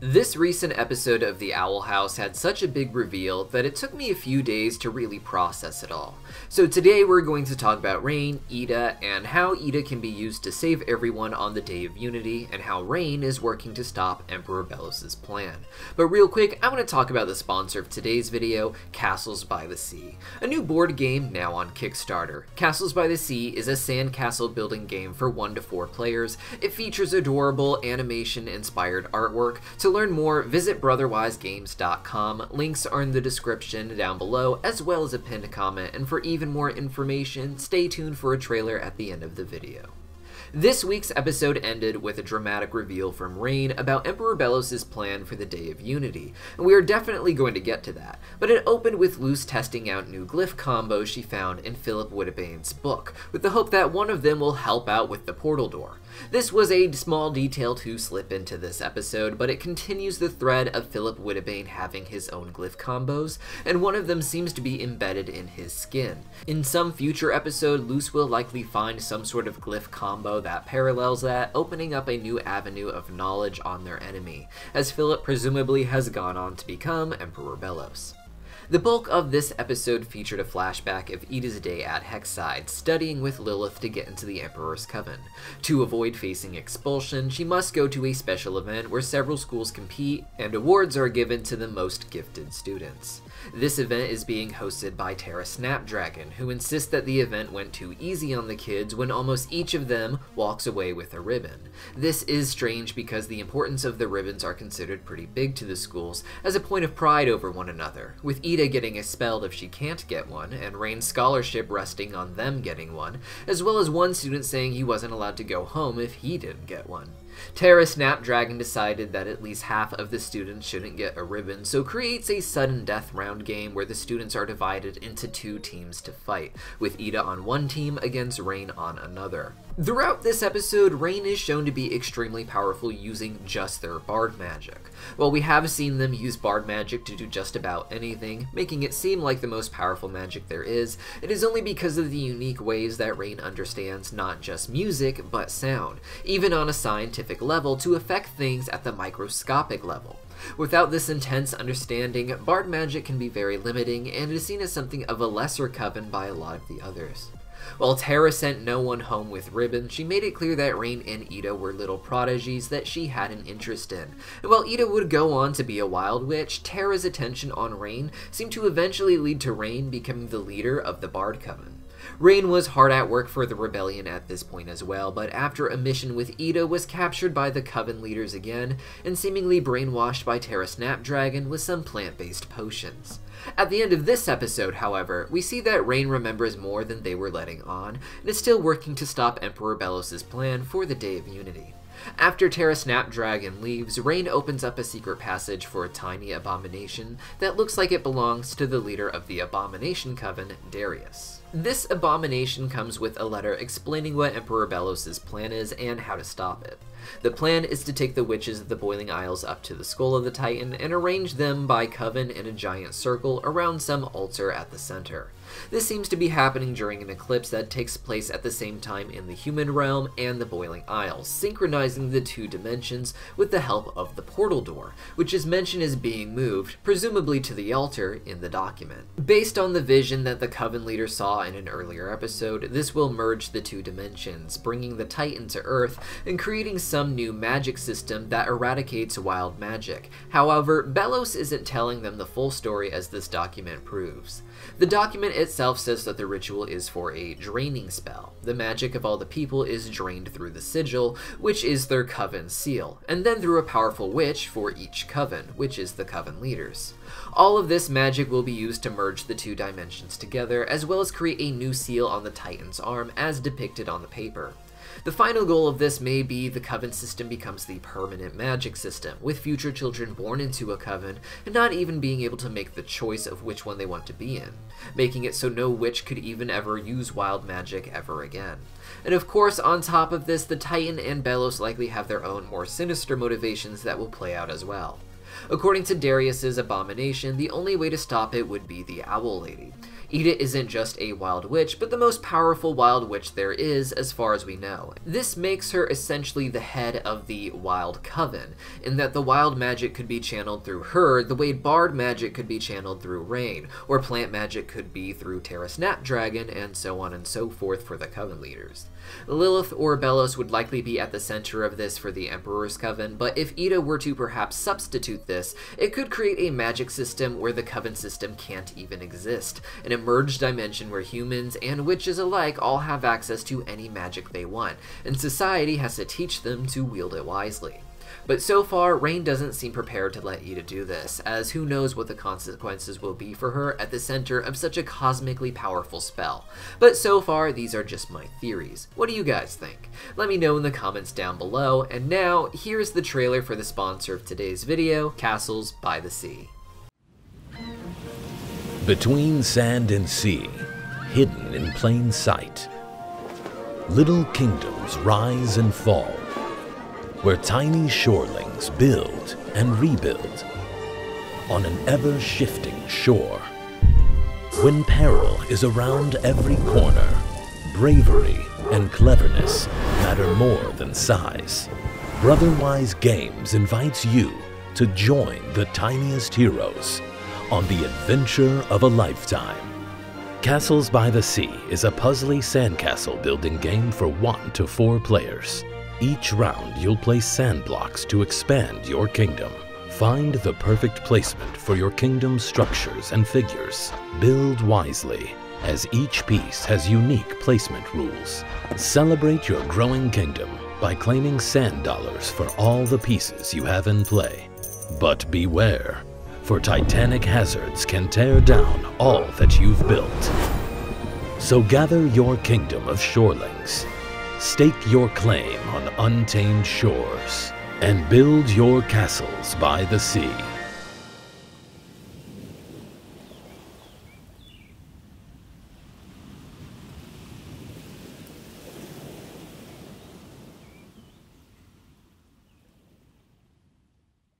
This recent episode of The Owl House had such a big reveal that it took me a few days to really process it all. So today we're going to talk about Raine Eda and how Eda can be used to save everyone on the Day of Unity, and how Raine is working to stop Emperor Belos's plan. But real quick, I want to talk about the sponsor of today's video, Castles by the Sea, a new board game now on Kickstarter. Castles by the Sea is a sandcastle building game for 1 to 4 players. It features adorable animation-inspired artwork. To learn more, visit brotherwisegames.com. Links are in the description down below, as well as a pinned comment, and for even more information, stay tuned for a trailer at the end of the video. This week's episode ended with a dramatic reveal from Raine about Emperor Belos's plan for the Day of Unity, and we are definitely going to get to that, but it opened with Luce testing out new glyph combos she found in Philip Woodbane's book, with the hope that one of them will help out with the portal door. This was a small detail to slip into this episode, but it continues the thread of Philip Woodbane having his own glyph combos, and one of them seems to be embedded in his skin. In some future episode, Luce will likely find some sort of glyph combo that parallels that, opening up a new avenue of knowledge on their enemy, as Philip presumably has gone on to become Emperor Belos. The bulk of this episode featured a flashback of Eda's day at Hexside, studying with Lilith to get into the Emperor's Coven. To avoid facing expulsion, she must go to a special event where several schools compete, and awards are given to the most gifted students. This event is being hosted by Terra Snapdragon, who insists that the event went too easy on the kids when almost each of them walks away with a ribbon. This is strange because the importance of the ribbons are considered pretty big to the schools as a point of pride over one another, with Eda getting expelled if she can't get one, and Raine's scholarship resting on them getting one, as well as one student saying he wasn't allowed to go home if he didn't get one. Terra Snapdragon decided that at least half of the students shouldn't get a ribbon, so creates a sudden death round game where the students are divided into 2 teams to fight, with Eda on one team against Raine on another. Throughout this episode, Raine is shown to be extremely powerful using just their bard magic. While we have seen them use bard magic to do just about anything, making it seem like the most powerful magic there is, it is only because of the unique ways that Raine understands not just music, but sound, even on a scientific level, to affect things at the microscopic level. Without this intense understanding, bard magic can be very limiting, and is seen as something of a lesser coven by a lot of the others. While Terra sent no one home with ribbons, she made it clear that Raine and Eda were little prodigies that she had an interest in. And while Eda would go on to be a wild witch, Terra's attention on Raine seemed to eventually lead to Raine becoming the leader of the Bard Coven. Raine was hard at work for the rebellion at this point as well, but after a mission with Eda was captured by the Coven leaders again, and seemingly brainwashed by Terra Snapdragon with some plant-based potions. At the end of this episode, however, we see that Raine remembers more than they were letting on, and is still working to stop Emperor Belos's plan for the Day of Unity. After Terra Snapdragon leaves, Raine opens up a secret passage for a tiny abomination that looks like it belongs to the leader of the Abomination Coven, Darius. This abomination comes with a letter explaining what Emperor Belos's plan is and how to stop it. The plan is to take the witches of the Boiling Isles up to the skull of the Titan and arrange them by coven in a giant circle around some altar at the center. This seems to be happening during an eclipse that takes place at the same time in the human realm and the Boiling Isles, synchronizing the 2 dimensions with the help of the portal door, which is mentioned as being moved, presumably to the altar, in the document. Based on the vision that the Coven leader saw in an earlier episode, this will merge the 2 dimensions, bringing the Titan to Earth and creating some new magic system that eradicates wild magic. However, Belos isn't telling them the full story, as this document proves. The document itself says that the ritual is for a draining spell. The magic of all the people is drained through the sigil, which is their coven seal, and then through a powerful witch for each coven, which is the coven leaders. All of this magic will be used to merge the 2 dimensions together, as well as create a new seal on the Titan's arm as depicted on the paper. The final goal of this may be the coven system becomes the permanent magic system, with future children born into a coven and not even being able to make the choice of which one they want to be in, making it so no witch could even ever use wild magic ever again. And of course, on top of this, the Titan and Belos likely have their own more sinister motivations that will play out as well. According to Darius's abomination, the only way to stop it would be the Owl Lady. Eda isn't just a wild witch, but the most powerful wild witch there is, as far as we know. This makes her essentially the head of the Wild Coven, in that the wild magic could be channeled through her the way bard magic could be channeled through Raine, or plant magic could be through Terra Snapdragon, and so on and so forth for the Coven leaders. Lilith or Belos would likely be at the center of this for the Emperor's Coven, but if Eda were to perhaps substitute this, it could create a magic system where the Coven system can't even exist, an emerged dimension where humans and witches alike all have access to any magic they want, and society has to teach them to wield it wisely. But so far, Raine doesn't seem prepared to let Eda do this, as who knows what the consequences will be for her at the center of such a cosmically powerful spell. But so far, these are just my theories. What do you guys think? Let me know in the comments down below, and now, here's the trailer for the sponsor of today's video, Castles by the Sea. Between sand and sea, hidden in plain sight, little kingdoms rise and fall, where tiny shorelings build and rebuild on an ever-shifting shore. When peril is around every corner, bravery and cleverness matter more than size. Brotherwise Games invites you to join the tiniest heroes on the adventure of a lifetime. Castles by the Sea is a puzzly sandcastle building game for 1 to 4 players. Each round, you'll place sand blocks to expand your kingdom. Find the perfect placement for your kingdom's structures and figures. Build wisely, as each piece has unique placement rules. Celebrate your growing kingdom by claiming sand dollars for all the pieces you have in play. But beware, for titanic hazards can tear down all that you've built. So gather your kingdom of shorelings, stake your claim on untamed shores, and build your castles by the sea.